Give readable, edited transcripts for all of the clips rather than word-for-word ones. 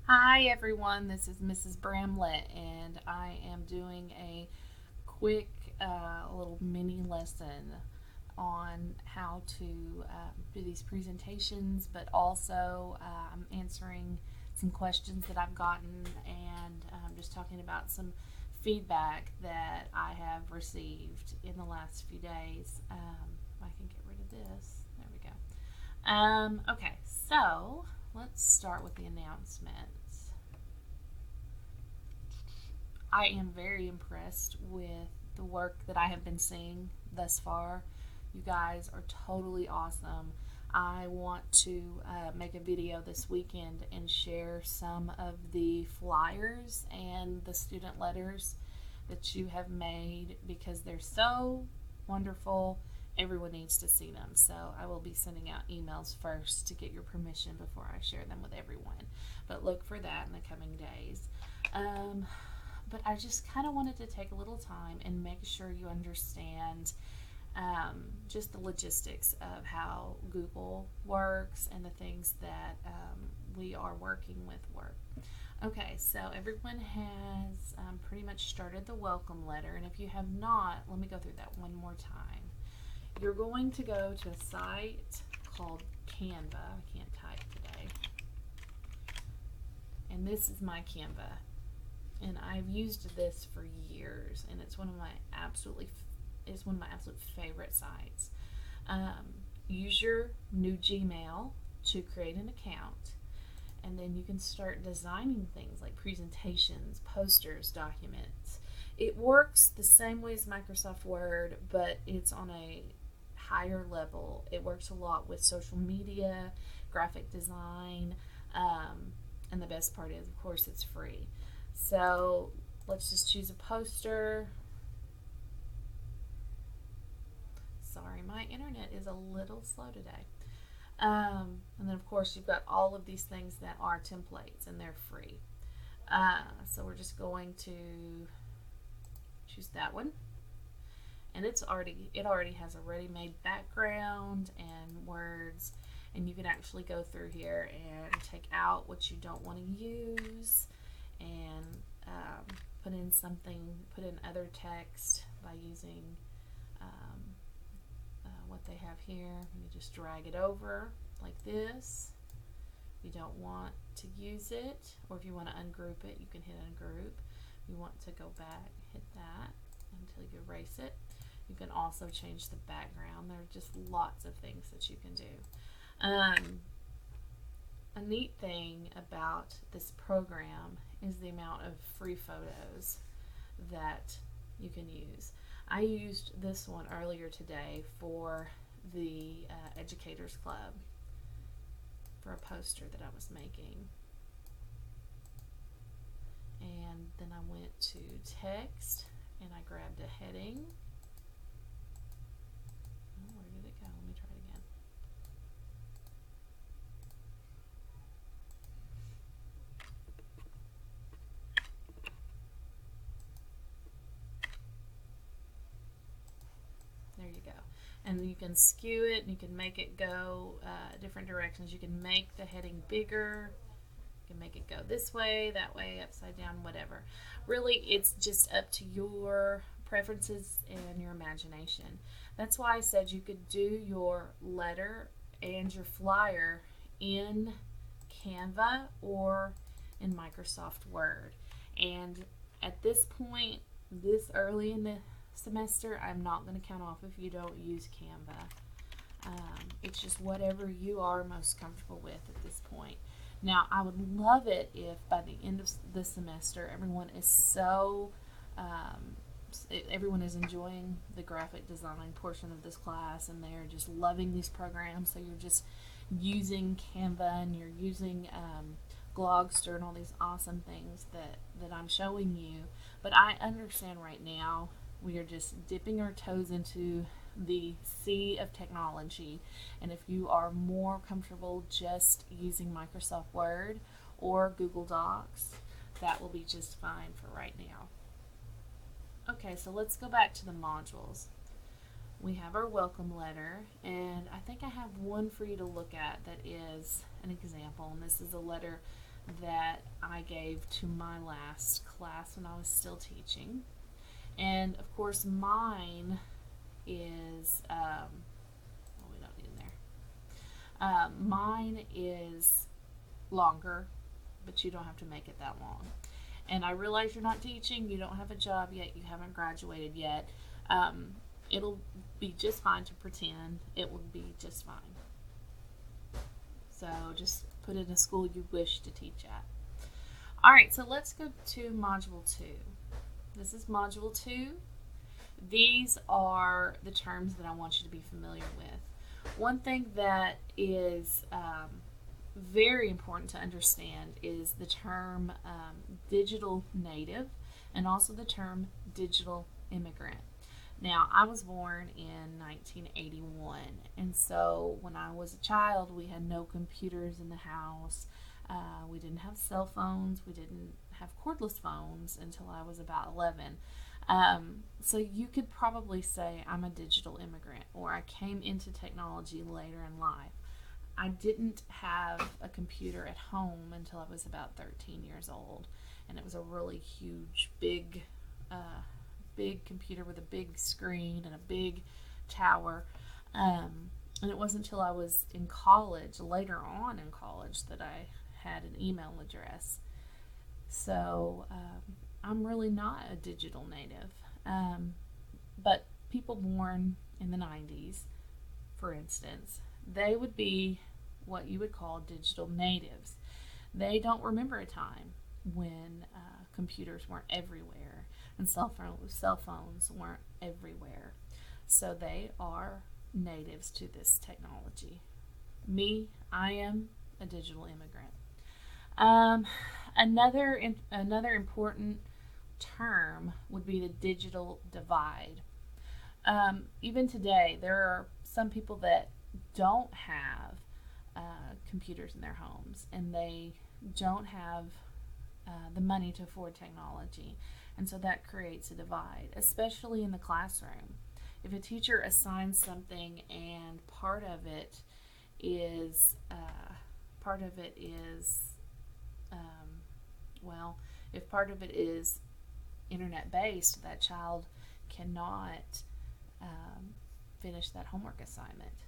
Hi everyone, this is Mrs. Bramlett, and I am doing a quick little mini lesson on how to do these presentations, but also I'm answering some questions that I've gotten and just talking about some feedback that I have received in the last few days. I can get rid of this. There we go. Okay, so let's start with the announcements. I am very impressed with the work that I have been seeing thus far. You guys are totally awesome. I want to make a video this weekend and share some of the flyers and the student letters that you have made because they're so wonderful. Everyone needs to see them. So I will be sending out emails first to get your permission before I share them with everyone. But look for that in the coming days. Um, but I just kind of wanted to take a little time and make sure you understand just the logistics of how Google works and the things that we are working with work. Okay, so everyone has pretty much started the welcome letter, and if you have not, let me go through that one more time. You're going to go to a site called Canva. I can't type today. And this is my Canva. And I've used this for years, and it's one of my absolute favorite sites. Use your new Gmail to create an account, and then you can start designing things like presentations, posters, documents. It works the same way as Microsoft Word, but it's on a higher level. It works a lot with social media, graphic design, and the best part is, of course, it's free. So let's just choose a poster. Sorry, my internet is a little slow today. And then, of course, you've got all of these things that are templates and they're free. So we're just going to choose that one. And it already has a ready-made background and words, and you can actually go through here and take out what you don't want to use and put in other text by using what they have here. You just drag it over like this. If you don't want to use it, or if you want to ungroup it, you can hit ungroup. If you want to go back, hit that until you erase it. You can also change the background. There are just lots of things that you can do. A neat thing about this program is the amount of free photos that you can use. I used this one earlier today for the Educators Club for a poster that I was making. And then I went to text and I grabbed a heading. Oh, where did it go? Let me try it again. There you go. And you can skew it and you can make it go different directions. You can make the heading bigger. You can make it go this way, that way, upside down, whatever. Really, it's just up to your preferences and your imagination. That's why I said you could do your letter and your flyer in Canva or in Microsoft Word. And at this point, this early in the semester, I'm not going to count off if you don't use Canva. It's just whatever you are most comfortable with at this point. Now, I would love it if by the end of the semester, everyone is enjoying the graphic design portion of this class and they're just loving these programs. So you're just using Canva and you're using Glogster and all these awesome things that I'm showing you. But I understand right now we are just dipping our toes into the sea of technology, and if you are more comfortable just using Microsoft Word or Google Docs, that will be just fine for right now. Okay, so let's go back to the modules. We have our welcome letter, and I think I have one for you to look at that is an example, and this is a letter that I gave to my last class when I was still teaching. And of course, mine is, we don't need in there. Mine is longer, but you don't have to make it that long. And I realize you're not teaching, you don't have a job yet, you haven't graduated yet. It'll be just fine to pretend. It will be just fine. So just put in a school you wish to teach at. Alright, so let's go to Module 2. This is Module 2. These are the terms that I want you to be familiar with. One thing that is very important to understand is the term digital native and also the term digital immigrant. Now, I was born in 1981, and so when I was a child, we had no computers in the house. We didn't have cell phones. We didn't have cordless phones until I was about 11. So you could probably say I'm a digital immigrant, or I came into technology later in life. I didn't have a computer at home until I was about 13 years old, and it was a really huge, big computer with a big screen and a big tower. And it wasn't until I was in college, later on in college, that I had an email address. So I'm really not a digital native. But people born in the 90s, for instance, they would be what you would call digital natives. They don't remember a time when computers weren't everywhere and cell phones weren't everywhere. So they are natives to this technology. Me, I am a digital immigrant. Another important term would be the digital divide. Even today, there are some people that don't have computers in their homes, and they don't have the money to afford technology, and so that creates a divide, especially in the classroom. If a teacher assigns something and part of it is if part of it is internet based, that child cannot finish that homework assignment.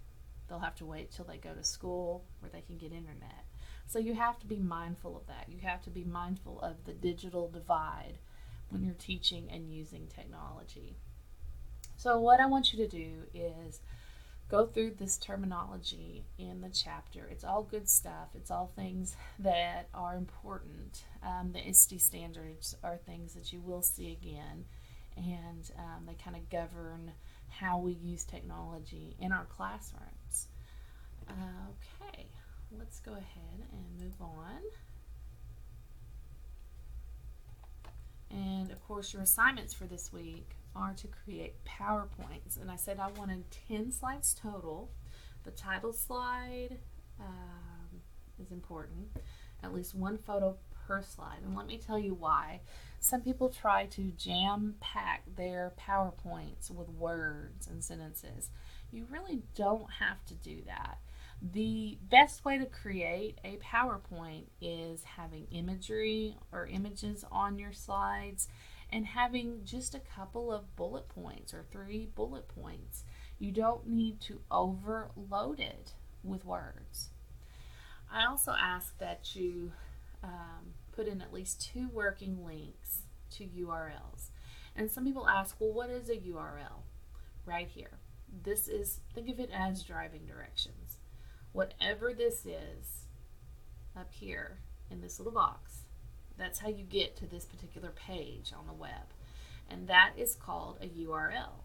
They'll have to wait till they go to school where they can get internet. So you have to be mindful of that. You have to be mindful of the digital divide when you're teaching and using technology. So what I want you to do is go through this terminology in the chapter. It's all good stuff. It's all things that are important. The ISTE standards are things that you will see again, and they kind of govern how we use technology in our classrooms. Okay, let's go ahead and move on. And of course, your assignments for this week are to create PowerPoints. And I said I wanted 10 slides total. The title slide is important, at least one photo per slide. And let me tell you why. Some people try to jam-pack their PowerPoints with words and sentences. You really don't have to do that. The best way to create a PowerPoint is having imagery or images on your slides and having just a couple of bullet points or 3 bullet points. You don't need to overload it with words. I also ask that you put in at least 2 working links to URLs. And some people ask, well, what is a URL? Right here. This is, think of it as driving directions. Whatever this is up here in this little box, that's how you get to this particular page on the web. And that is called a URL.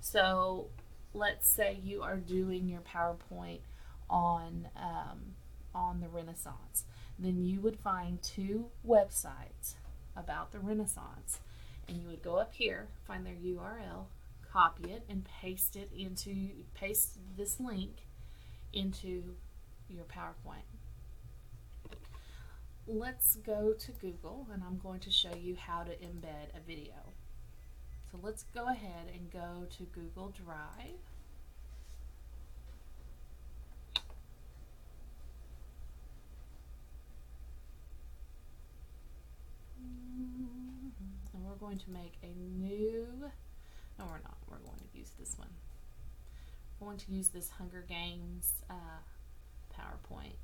So let's say you are doing your PowerPoint on the Renaissance. Then you would find 2 websites about the Renaissance. And you would go up here, find their URL, copy it, and paste this link into your PowerPoint. Let's go to Google, and I'm going to show you how to embed a video. So let's go ahead and go to Google Drive. going to make a new, no we're not, we're going to use this one. We're going to use this Hunger Games PowerPoint.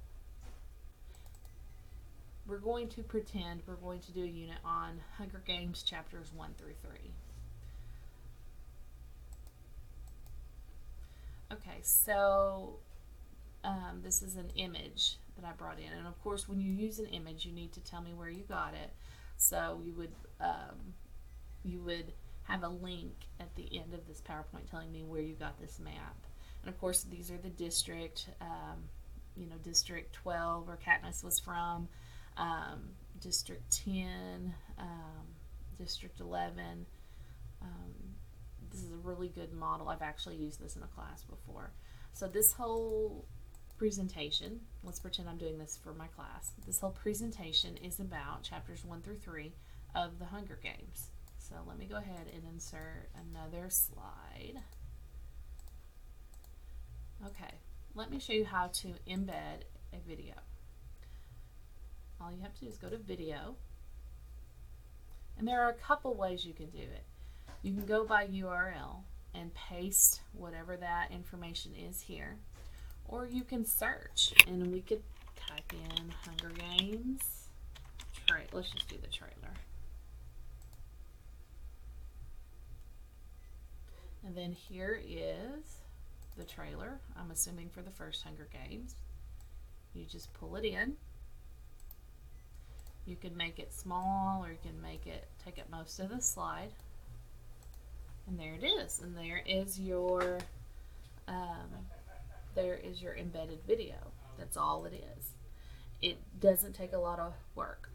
We're going to pretend we're going to do a unit on Hunger Games chapters 1 through 3. Okay, so this is an image that I brought in, and of course when you use an image you need to tell me where you got it. So you would have a link at the end of this PowerPoint telling me where you got this map. And of course these are the district, District 12 where Katniss was from, District 10, District 11. This is a really good model. I've actually used this in a class before. So this whole presentation, let's pretend I'm doing this for my class. This whole presentation is about chapters 1 through 3 of the Hunger Games. So let me go ahead and insert another slide. Okay, let me show you how to embed a video. All you have to do is go to video, and there are a couple ways you can do it. You can go by URL and paste whatever that information is here, or you can search, and we could type in Hunger Games. Let's just do the trailer. And then here is the trailer, I'm assuming for the first Hunger Games. You just pull it in. You can make it small, or you can make it take up most of the slide. And there it is. And there is your embedded video. That's all it is. It doesn't take a lot of work.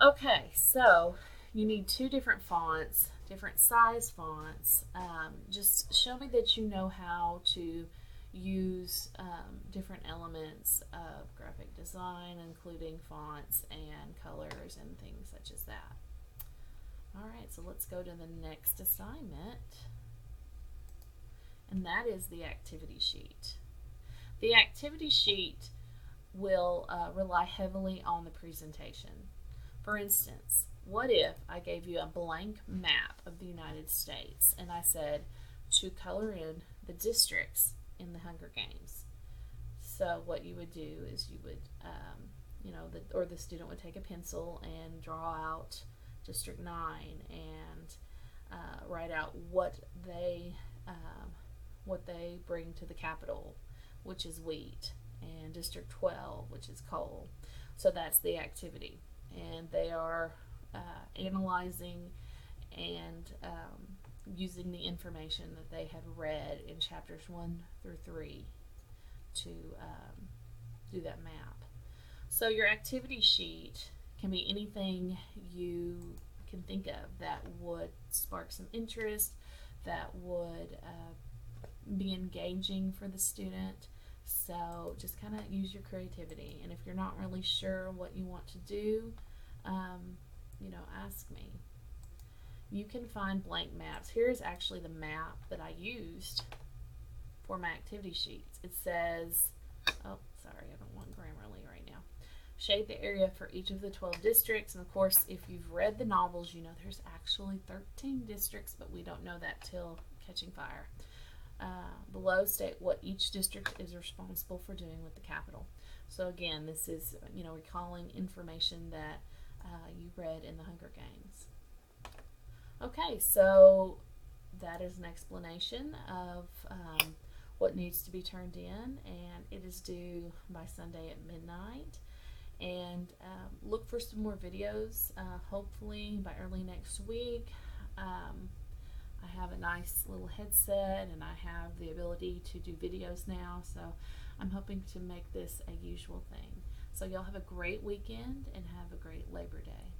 Okay, so you need 2 different fonts, different size fonts. Just show me that you know how to use different elements of graphic design, including fonts and colors and things such as that. Alright, so let's go to the next assignment, and that is the activity sheet. The activity sheet will rely heavily on the presentation. For instance, what if I gave you a blank map of the United States and I said to color in the districts in the Hunger Games? So what you would do is you would, the student would take a pencil and draw out District 9 and write out what they bring to the Capitol, which is wheat, and District 12, which is coal. So that's the activity, and they are analyzing and using the information that they had read in chapters 1 through 3 to do that map. So your activity sheet can be anything you can think of that would spark some interest, that would be engaging for the student. So just kind of use your creativity, and if you're not really sure what you want to do, ask me. You can find blank maps. Here's actually the map that I used for my activity sheets. It says, oh, sorry, I don't want Grammarly right now. Shade the area for each of the 12 districts. And of course, if you've read the novels, you know there's actually 13 districts, but we don't know that till Catching Fire. Below state what each district is responsible for doing with the Capitol. So again, this is, recalling information that you read in the Hunger Games. Okay, so that is an explanation of what needs to be turned in, and it is due by Sunday at midnight. And look for some more videos, hopefully by early next week. I have a nice little headset, and I have the ability to do videos now, so I'm hoping to make this a usual thing. So y'all have a great weekend and have a great Labor Day.